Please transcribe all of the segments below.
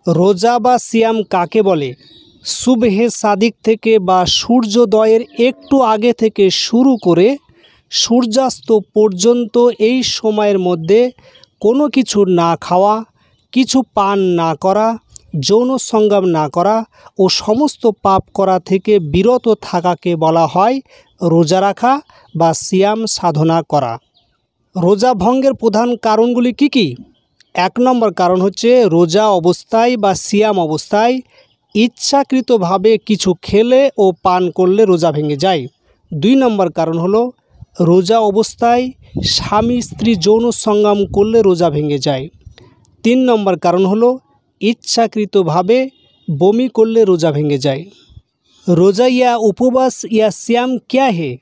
রোজা বা সিয়াম কাকে বলে? সুবহে সাদিক থেকে বা সূর্যোদয়ের একটু আগে থেকে শুরু করে সূর্যাস্ত পর্যন্ত এই সময়ের মধ্যে কোনো কিছু না খাওয়া, কিছু পান না করা, যৌন সঙ্গম না করা ও সমস্ত পাপ করা থেকে বিরত থাকাকে বলা হয় রোজা রাখা বা সিয়াম সাধনা করা। রোজা ভঙ্গের প্রধান কারণগুলি কি কি? 1 নম্বর কারণ হচ্ছে রোজা অবস্থায় বা সিয়াম অবস্থায় ইচ্ছাকৃতভাবে কিছু খেলে ও পান করলে রোজা ভেঙে যায়। 2 নম্বর কারণ হলো রোজা অবস্থায় স্বামী স্ত্রী যৌন সঙ্গম করলে রোজা ভেঙে যায়। 3 নম্বর কারণ হলো ইচ্ছাকৃতভাবে বমি করলে रोज़ा भेंगे जाए। रोज़ा या उपवास या सियाम क्या है?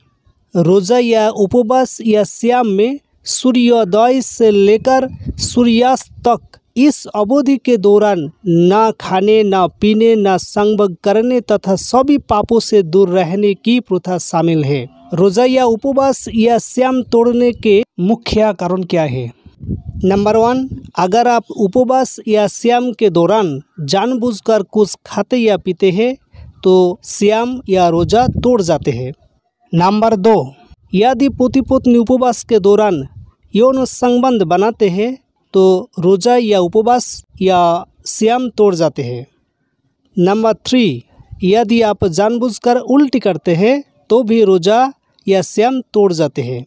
रोज़ा या उपवास या सियाम में सूर्योदय से लेकर सूर्यास्त तक इस अवधि के दौरान ना खाने, ना पीने, ना संभोग करने तथा सभी पापों से दूर रहने की प्रथा शामिल है। रोज़ा या उपवास या सियाम तोड़ने के मुख्य कारण क्या है? नंबर 1, अगर आप उपवास या सियाम के दौरान जानबूझकर कुछ खाते या पीते हैं तो सियाम या रोज़ा तोड़ जाते हैं। नंबर 2, यदि पति पत्नी उपवास के दौरान यौन संबंध बनाते हैं तो रोज़ा या उपवास या सियाम तोड़ जाते हैं। नंबर 3, यदि आप जानबूझकर उल्टी करते हैं तो भी रोज़ा या सियाम तोड़ जाते हैं।